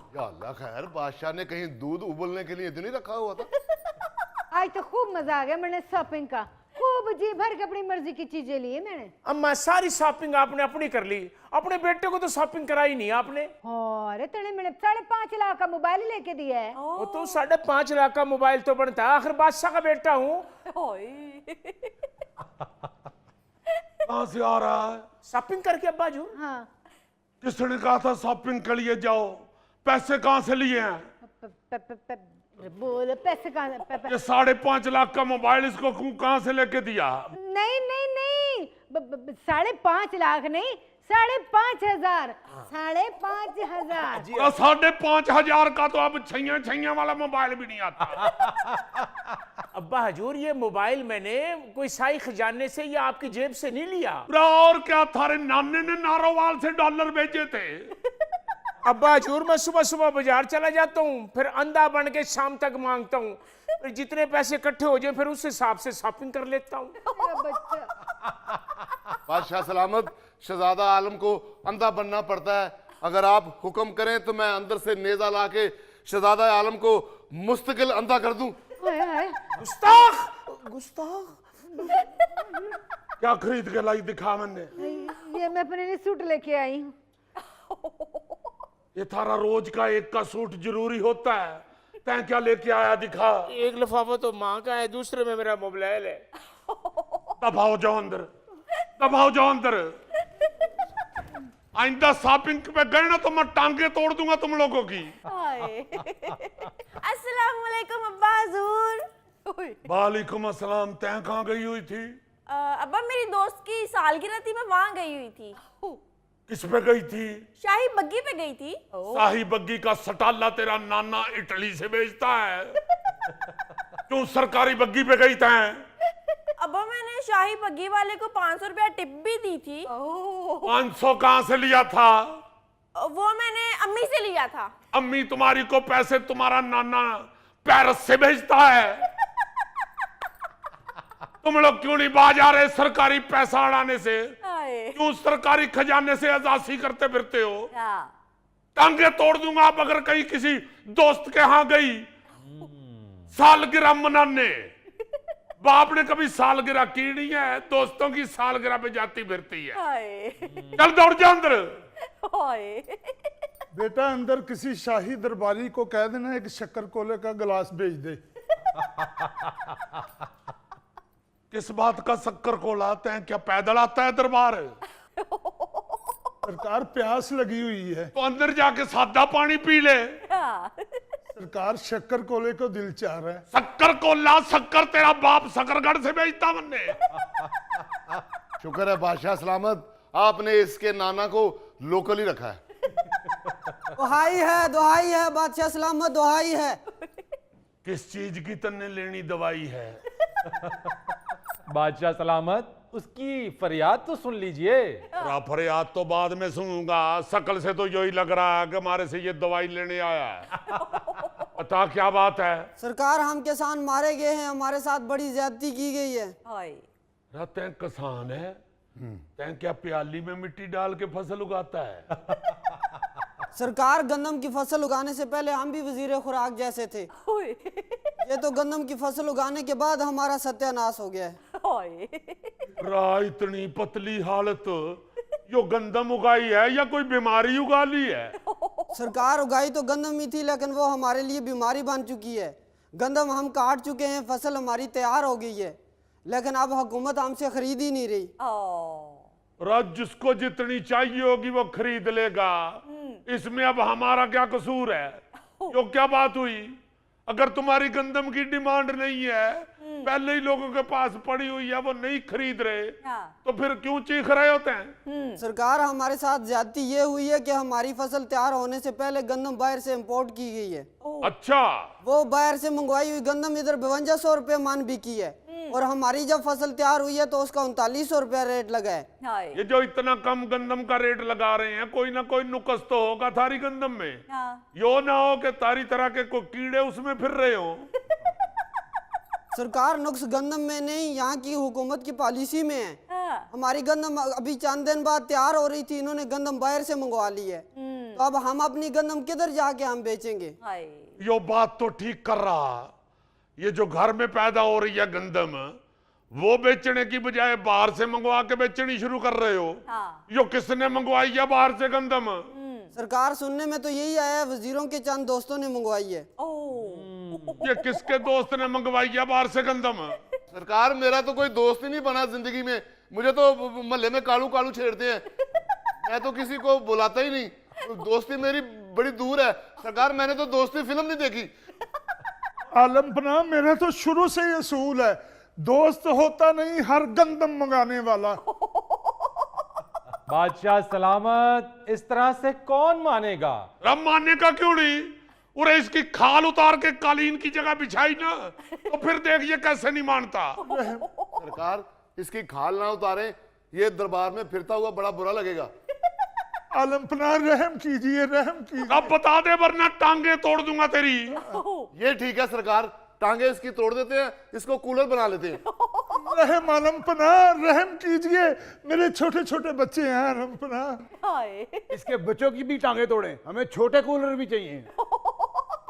या अल्लाह खैर, बादशाह ने कहीं दूध उबलने के लिए तो नहीं रखा हुआ था? आज तो खूब मजा आ गया मैंने शॉपिंग का, खूब जी भर के अपनी मर्जी की चीजें ली मैंने। अम्मा सारी शॉपिंग आपने अपनी कर ली, अपने बेटे को तो शॉपिंग कराई नहीं आपने। अरे तेरे मैंने 5.5 लाख का मोबाइल लेके दिया है। वो तो 5.5 लाख का मोबाइल तो बनता है, आखिर बादशाह का बेटा हूँ। कहाँ से आ रहा है? शॉपिंग करके अब्बा जी। हाँ किसने कहा था शॉपिंग के लिए जाओ? पैसे कहाँ से लिए हैं? बोल पैसे कहाँ? ये 5.5 लाख का मोबाइल इसको कहाँ से लेके दिया? नहीं नहीं नहीं 5.5 लाख नहीं, 5,500। 5,500। 5,500 का तो अब छैया छैया वाला मोबाइल भी नहीं आता। अब्बा हजूर, ये मोबाइल मैंने कोई शाही खजाने से या आपकी जेब से नहीं लिया। और क्या, थारे नाने ने नारोवाल से डॉलर भेजे थे। अब्बा हजूर, मैं सुबह सुबह बाजार चला जाता हूँ, फिर अंधा बन के शाम तक मांगता हूँ, फिर जितने पैसे इकट्ठे हो जाए फिर उस हिसाब से शॉपिंग कर लेता हूँ। बादशाह सलामत, शहजादा आलम को अंधा बनना पड़ता है। अगर आप हुक्म करें तो मैं अंदर से नेजा ला के शहजादा आलम को मुस्तकिल अंधा कर दूं। गुस्ताख गुस्ताख। क्या खरीद के लाई दिखा मैंने? ये मैं अपने लिए सूट लेके आई हूँ। ये थारा रोज का एक का सूट जरूरी होता है, तैं क्या लेके आया दिखा? एक लिफाफा तो माँ का है, दूसरे में मेरा मोबाइल है। दबाओ जाओ अंदर, दबाओ जाओ अंदर। आइंदा शॉपिंग पे गए ना तो मैं टांगे तोड़ दूंगा तुम लोगों की। अस्सलाम वालेकुम अब्बा हजूर। वालेकुम अस्सलाम। तैं कहाँ गई हुई थी? अब्बा मेरी दोस्त की सालगिरह थी, मैं वहां गई हुई थी। किस पे गई थी? शाही बग्गी पे गई थी। शाही बग्गी का सटाला तेरा नाना इटली से भेजता है। क्यों सरकारी बग्गी पे गई तैं? अब्बा मैंने शाही बग्गी वाले को 500 रुपया टिप भी दी थी। 500 कहाँ से लिया था? वो मैंने अम्मी से लिया था। अम्मी तुम्हारी को पैसे तुम्हारा नाना पेरिस से भेजता है। तुम लोग क्यों नहीं बाज आ रहे सरकारी पैसा उड़ाने से? क्यों सरकारी खजाने से अजासी करते फिरते हो? टांगे तोड़ दूंगा आप अगर कहीं किसी दोस्त के यहां गई सालगिरह मनाने। बाप ने कभी सालगिरह की नहीं है, दोस्तों की सालगिरह पे जाती फिरती है। चल दौड़ जा अंदर। बेटा अंदर किसी शाही दरबारी को कह देना एक शक्कर कोले का गिलास भेज दे। किस बात का शक्कर कोला? तैं क्या पैदल आता है दरबार? सरकार प्यास लगी हुई है। तो अंदर जाके सादा पानी पी ले। सरकार शक्कर कोले को दिल चाह रहा है। शक्कर कोला शक्कर तेरा बाप शकरगढ़ से भेजता मन्ने। शुक्र है बादशाह सलामत, आपने इसके नाना को लोकल ही रखा है। दुहाई है बादशाह सलामत, दुहाई है। किस चीज की तन्ने लेनी दवाई है? बादशाह सलामत, उसकी फरियाद तो सुन लीजिए। फरियाद तो बाद में सुनूंगा, शकल से तो यही लग रहा है कि हमारे से ये दवाई लेने आया है। बता क्या बात है? सरकार हम किसान मारे गए हैं, हमारे साथ बड़ी ज्यादती की गई है। तैं किसान है? तैं क्या प्याली में मिट्टी डाल के फसल उगाता है? सरकार गंदम की फसल उगाने से पहले हम भी वजीर खुराक जैसे थे। ये तो गंदम की फसल उगाने के बाद हमारा सत्यानाश हो गया है। इतनी पतली हालत, यो गंदम उगाई है या कोई बीमारी उगा ली है? सरकार उगाई तो गंदम ही थी, लेकिन वो हमारे लिए बीमारी बन चुकी है। गंदम हम काट चुके हैं, फसल हमारी तैयार हो गई है, लेकिन अब हुकूमत हमसे खरीद ही नहीं रही। जिसको जितनी चाहिए होगी वो खरीद लेगा, इसमें अब हमारा क्या कसूर है? यो क्या बात हुई? अगर तुम्हारी गंदम की डिमांड नहीं है, पहले ही लोगों के पास पड़ी हुई है, वो नहीं खरीद रहे, तो फिर क्यों चीख रहे होते हैं? सरकार हमारे साथ ज्यादती ये हुई है कि हमारी फसल तैयार होने से पहले गंदम बाहर से इंपोर्ट की गई है। अच्छा, वो बाहर से मंगवाई हुई गंदम इधर 5200 रुपये मन बिकी है, और हमारी जब फसल तैयार हुई है तो उसका 3900 रुपया रेट लगा है। ये जो इतना कम गंदम का रेट लगा रहे हैं, कोई ना कोई नुकस तो होगा थारी गंदम में। यो ना हो कि तारी तरह के कोई कीड़े उसमें फिर रहे हो। सरकार नुक्स गंदम में नहीं, यहाँ की हुकूमत की पॉलिसी में है। हमारी गंदम अभी चंद दिन बाद तैयार हो रही थी, इन्होंने गंदम बाहर से मंगवा ली है। तो अब हम अपनी गंदम किधर जाके हम बेचेंगे? हाय यो बात तो ठीक कर रहा, ये जो घर में पैदा हो रही है गंदम, वो बेचने की बजाय बाहर से मंगवा के बेचनी शुरू कर रहे हो। हाँ। यो किसने मंगवाई है बाहर से गंदम? सरकार, सुनने में तो यही आया है, वजीरों के चंद दोस्तों ने मंगवाई है। ये किसके दोस्त ने मंगवाई है बाहर से गंदम? सरकार, मेरा तो कोई दोस्त ही नहीं बना जिंदगी में, मुझे तो मोहल्ले में कालू कालू छेड़ते हैं, मैं तो किसी को बुलाता ही नहीं, दोस्ती मेरी बड़ी दूर है। सरकार, मैंने तो दोस्ती फिल्म नहीं देखी। आलमपना, मेरा तो शुरू से ये असूल है, दोस्त होता नहीं हर गंदम मंगाने वाला। बादशाह सलामत, इस तरह से कौन मानेगा? रब मानने का क्यों नहीं? और इसकी खाल उतार के कालीन की जगह बिछाई ना, तो फिर देखिए कैसे नहीं मानता। सरकार, इसकी खाल ना उतारें, ये दरबार में फिरता हुआ बड़ा बुरा लगेगा। आलमपना, रहम कीजिए, रहम कीजिए। अब बता दे वरना टांगे तोड़ दूंगा तेरी। ये ठीक है सरकार, टांगे इसकी तोड़ देते हैं, इसको कूलर बना लेते हैं। रहम आलमपना, रहम कीजिए, मेरे छोटे छोटे बच्चे हैं आलमपना। हाय इसके बच्चों की भी टांगे तोड़े, हमें छोटे कूलर भी चाहिए।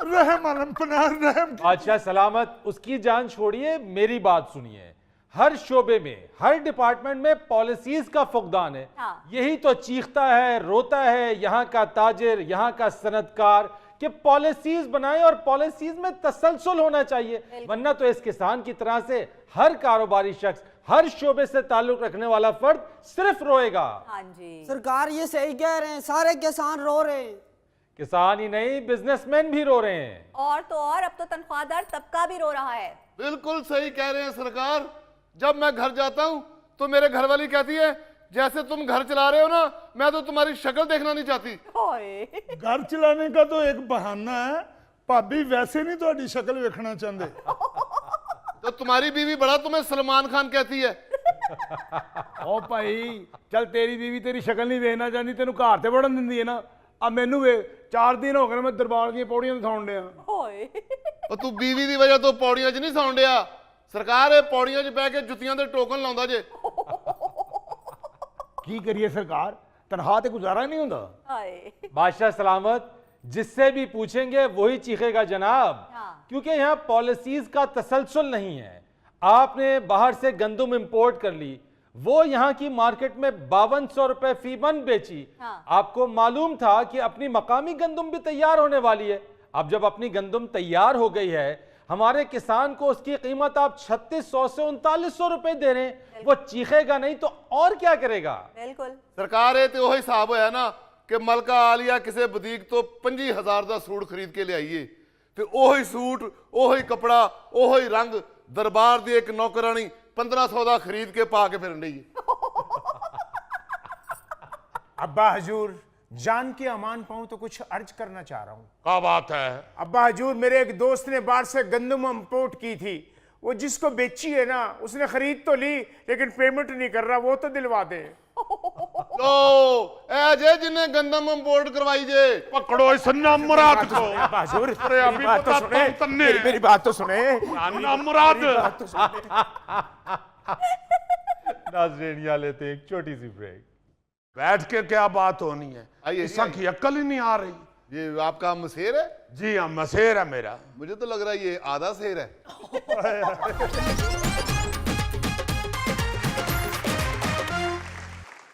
रहम आलमपना, रहम। बादशाह सलामत, उसकी जान छोड़िए, मेरी बात सुनिए। हर शोबे में, हर डिपार्टमेंट में पॉलिसीज का फुकदान है। हाँ। यही तो चीखता है, रोता है यहाँ का ताजिर, यहाँ का सनतकार कि पॉलिसीज बनाएं और पॉलिसीज में तसलसल होना चाहिए, वरना तो इस किसान की तरह से हर कारोबारी शख्स, हर शोबे से ताल्लुक रखने वाला फर्द सिर्फ रोएगा। हाँ जी सरकार, ये सही कह रहे हैं, सारे किसान रो रहे हैं। किसान ही नहीं, बिजनेसमैन भी रो रहे हैं। और तो और, अब तो तनख्वाहदार तबका भी रो रहा है। बिल्कुल सही कह रहे हैं सरकार, जब मैं घर जाता हूं तो मेरे घर वाली कहती है, जैसे तुम घर चला रहे हो ना, मैं तो तुम्हारी शक्ल देखना नहीं चाहती। हाय घर चलाने का तो एक बहाना है, भाभी वैसे नहीं थोड़ी शक्ल देखना चाहते। तो तुम्हारी बीवी बड़ा तुम्हें सलमान खान कहती है। ओ भाई, चल तेरी बीवी तेरी शक्ल नहीं देखना चाहती, तेन घर से बढ़न दिंदी है ना। अब मैनू वे 4 दिन हो गए मैं दरबार दी पौड़ियां सौण दिया। हाय और तू बीवी की वजह तो पौड़ियां च नहीं सौण डिया। सरकार, ये पौड़ियां च बह के जुत्तियां दे टोकन लाउंदा जे। की करिए सरकार, तनख्वाह ते गुजारा नहीं होता। हाय बादशाह सलामत, जिससे भी पूछेंगे वही चीखेगा जनाब। हाँ। क्योंकि यहाँ पॉलिसीज का तसलसल नहीं है। आपने बाहर से गंदम इंपोर्ट कर ली, वो यहाँ की मार्केट में 5200 रुपए फी मन बेची। हाँ। आपको मालूम था कि अपनी मकामी गंदम भी तैयार होने वाली है। अब जब अपनी गंदम तैयार हो गई है, हमारे किसान को उसकी कीमत आप 3600 से 3900 रुपए दे रहे हैं, वो चीखेगा नहीं तो और क्या करेगा? बिल्कुल। सरकार, ये तो वही हिसाब है ना कि मलका आलिया किसी बदीक तो 25,000 का सूट खरीद के ले आइए, तो ओही सूट, ओही कपड़ा, ओही रंग दरबार दी एक नौकरानी 1500 का खरीद के पा के फिरन रही है। अब्बा हजूर, जान के अमान पाऊं तो कुछ अर्ज करना चाह रहा हूं। क्या बात है? अब्बा हजूर, मेरे एक दोस्त ने बाहर से गंदम इंपोर्ट की थी, वो जिसको बेची है ना, उसने खरीद तो ली लेकिन पेमेंट नहीं कर रहा, वो तो दिलवा दे। लो ए जे जिन्हें गंदम इंपोर्ट करवाई जे, पकड़ो इस नमराद को। अब्बा हजूर, अरे अभी मेरी बात तो बताता हूं तन्ने। सुने, मेरी बात तो सुने। नमराद, नाज़रीन, यहाँ लेते हैं एक छोटी सी ब्रेक। बैठ के क्या बात होनी है? आइए, ईसा की अक्ल ही नहीं आ रही। ये आपका मसेर है? जी हाँ, मसेर है मेरा। मुझे तो लग रहा है ये आधा शेर है।